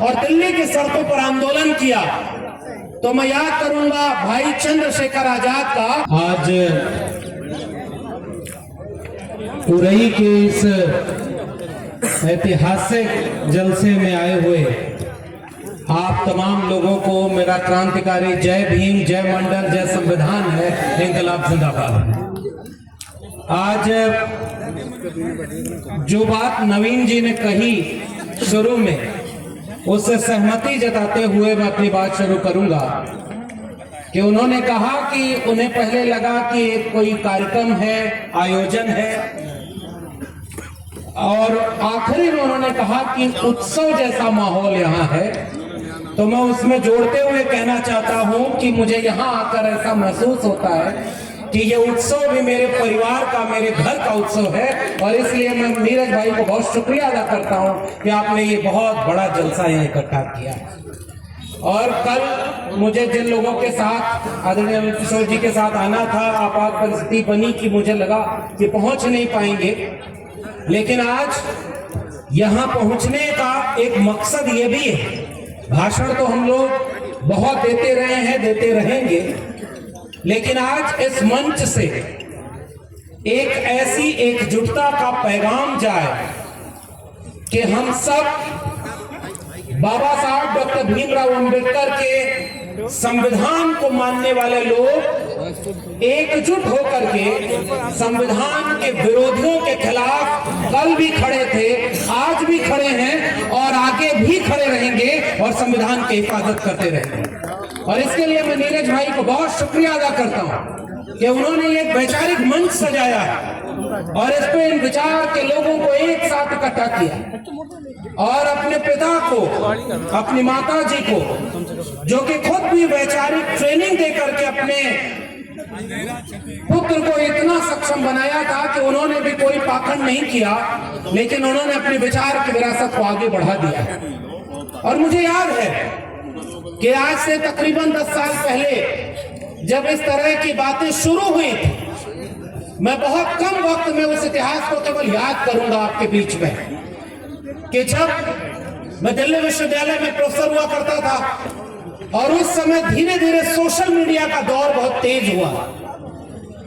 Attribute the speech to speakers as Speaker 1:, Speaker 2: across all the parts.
Speaker 1: और दिल्ली की सड़कों पर आंदोलन किया, तो मैं याद करूंगा भाई चंद्रशेखर आजाद का।
Speaker 2: आज उरई के इस ऐतिहासिक जलसे में आए हुए आप तमाम लोगों को मेरा क्रांतिकारी जय भीम, जय मंडल, जय संविधान है, इंकलाब जिंदाबाद। आज जो बात नवीन जी ने कही शुरू में, उससे सहमति जताते हुए मैं अपनी बात शुरू करूंगा कि उन्होंने कहा कि उन्हें पहले लगा कि कोई कार्यक्रम है, आयोजन है, और आखिरी में उन्होंने कहा कि उत्सव जैसा माहौल यहाँ है। तो मैं उसमें जोड़ते हुए कहना चाहता हूं कि मुझे यहाँ आकर ऐसा महसूस होता है कि ये उत्सव भी मेरे परिवार का, मेरे घर का उत्सव है, और इसलिए मैं नीरज भाई को बहुत शुक्रिया अदा करता हूं कि आपने ये बहुत बड़ा जलसा यहाँ इकट्ठा किया। और कल मुझे जिन लोगों के साथ, आदरणीय अमित किशोर जी के साथ आना था, आपात परिस्थिति बनी कि मुझे लगा कि पहुंच नहीं पाएंगे, लेकिन आज यहाँ पहुंचने का एक मकसद ये भी है। भाषण तो हम लोग बहुत देते रहे हैं, देते रहेंगे, लेकिन आज इस मंच से एक ऐसी एकजुटता का पैगाम जाए कि हम सब बाबा साहब डॉक्टर भीमराव अंबेडकर के संविधान को मानने वाले लोग एकजुट होकर के संविधान के विरोधियों के खिलाफ कल भी खड़े थे, आज भी खड़े हैं और आगे भी खड़े रहेंगे और संविधान की हिफाजत करते रहेंगे। और इसके लिए मैं नीरज भाई को बहुत शुक्रिया अदा करता हूं कि उन्होंने एक वैचारिक मंच सजाया है और इस पे इन विचार के लोगों को एक साथ इकट्ठा किया, और अपने पिता को, अपनी माता जी को, जो कि खुद भी वैचारिक ट्रेनिंग देकर के अपने पुत्र को इतना सक्षम बनाया था कि उन्होंने भी कोई पाखंड नहीं किया, लेकिन उन्होंने अपने विचार की विरासत को आगे बढ़ा दिया। और मुझे याद है कि आज से तकरीबन 10 साल पहले जब इस तरह की बातें शुरू हुई थी, मैं बहुत कम वक्त में उस इतिहास को केवल याद करूंगा आपके बीच में, कि जब मैं दिल्ली विश्वविद्यालय में प्रोफेसर हुआ करता था और उस समय धीरे धीरे सोशल मीडिया का दौर बहुत तेज हुआ,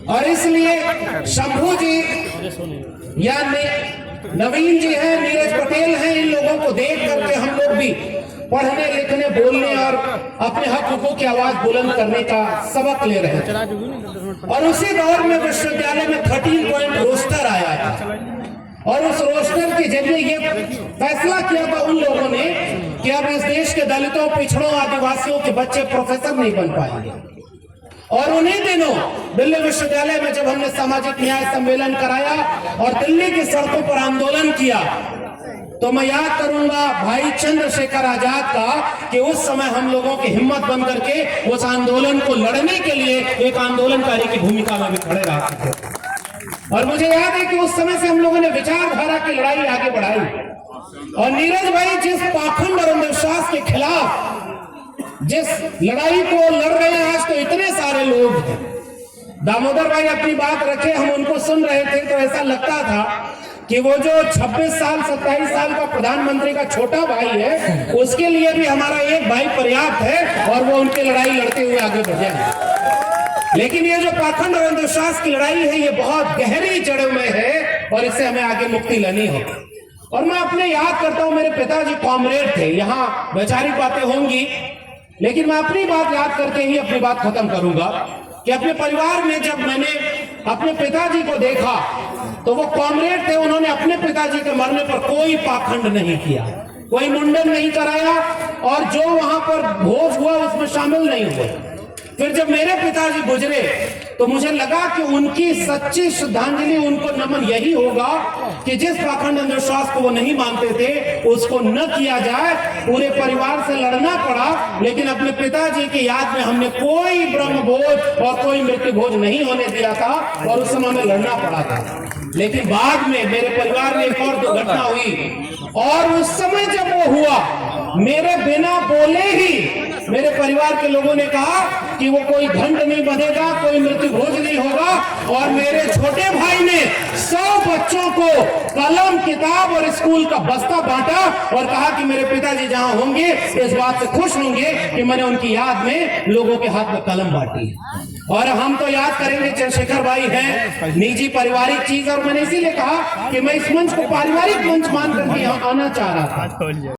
Speaker 2: और इसलिए शंभू जी या नवीन जी हैं, नीरज पटेल हैं, इन लोगों को देख करके हम लोग भी पढ़ने, लिखने, बोलने और अपने हक हुकूक की आवाज बुलंद करने का सबक ले रहे थे। और उसी दौर में विश्वविद्यालय में 13 पॉइंट रोस्टर आया था, और उस रोस्टर के जरिए ये फैसला किया था उन लोगों ने कि अब इस देश के दलितों, पिछड़ों, आदिवासियों के बच्चे प्रोफेसर नहीं बन पाएंगे। और उन्हीं दिनों दिल्ली विश्वविद्यालय में जब हमने सामाजिक न्याय सम्मेलन कराया और दिल्ली की सड़कों पर आंदोलन किया, तो मैं याद करूंगा भाई चंद्रशेखर आजाद का कि उस समय हम लोगों की हिम्मत बन करके उस आंदोलन को लड़ने के लिए एक आंदोलनकारी की भूमिका में भी खड़े रहे थे। और मुझे याद है कि उस समय से हम लोगों ने विचारधारा की लड़ाई आगे बढ़ाई, और नीरज भाई जिस पाखंड और अंधविश्वास के खिलाफ जिस लड़ाई को लड़ रहे हैं, आज तो इतने सारे लोग हैं। दामोदर भाई अपनी बात रखे, हम उनको सुन रहे थे तो ऐसा लगता था कि वो जो 26 साल 27 साल का प्रधानमंत्री का छोटा भाई है, उसके लिए भी हमारा एक भाई पर्याप्त है और वो उनकी लड़ाई लड़ते हुए आगे बढ़े। लेकिन ये जो पाखंड और अंधविश्वास की लड़ाई है, ये बहुत गहरी जड़ों में है और इससे हमें आगे मुक्ति लेनी हो। और मैं अपने याद करता हूं, मेरे पिताजी कॉमरेड थे, यहाँ वैचारिक बातें होंगी, लेकिन मैं अपनी बात याद करके ही अपनी बात खत्म करूंगा कि अपने परिवार में जब मैंने अपने पिताजी को देखा तो वो कॉमरेड थे, उन्होंने अपने पिताजी के मरने पर कोई पाखंड नहीं किया, कोई मुंडन नहीं कराया, और जो वहां पर भोज हुआ उसमें शामिल नहीं हुए। फिर जब मेरे पिताजी गुजरे तो मुझे लगा कि उनकी सच्ची श्रद्धांजलि, उनको नमन यही होगा कि जिस पाखंड अंधविश्वास को वो नहीं मानते थे उसको न किया जाए। पूरे परिवार से लड़ना पड़ा, लेकिन अपने पिताजी की याद में हमने कोई ब्रह्म भोज और कोई मृत्यु भोज नहीं होने दिया था, और उस समय हमें लड़ना पड़ा था। लेकिन बाद में मेरे परिवार में एक और दुर्घटना हुई, और उस समय जब वो हुआ मेरे बिना बोले ही मेरे परिवार के लोगों ने कहा कि वो कोई घंट नहीं बंधेगा, कोई मृत्यु भोज नहीं होगा। और मेरे छोटे भाई ने 100 बच्चों को कलम, किताब और स्कूल का बस्ता बांटा और कहा कि मेरे पिताजी जहां होंगे इस बात से खुश होंगे कि मैंने उनकी याद में लोगों के हाथ में कलम बांटी है। और हम तो याद करेंगे, चंद्रशेखर भाई हैं निजी पारिवारिक चीज, और मैंने इसीलिए कहा कि मैं इस मंच को पारिवारिक मंच मान करके यहाँ आना चाह रहा था।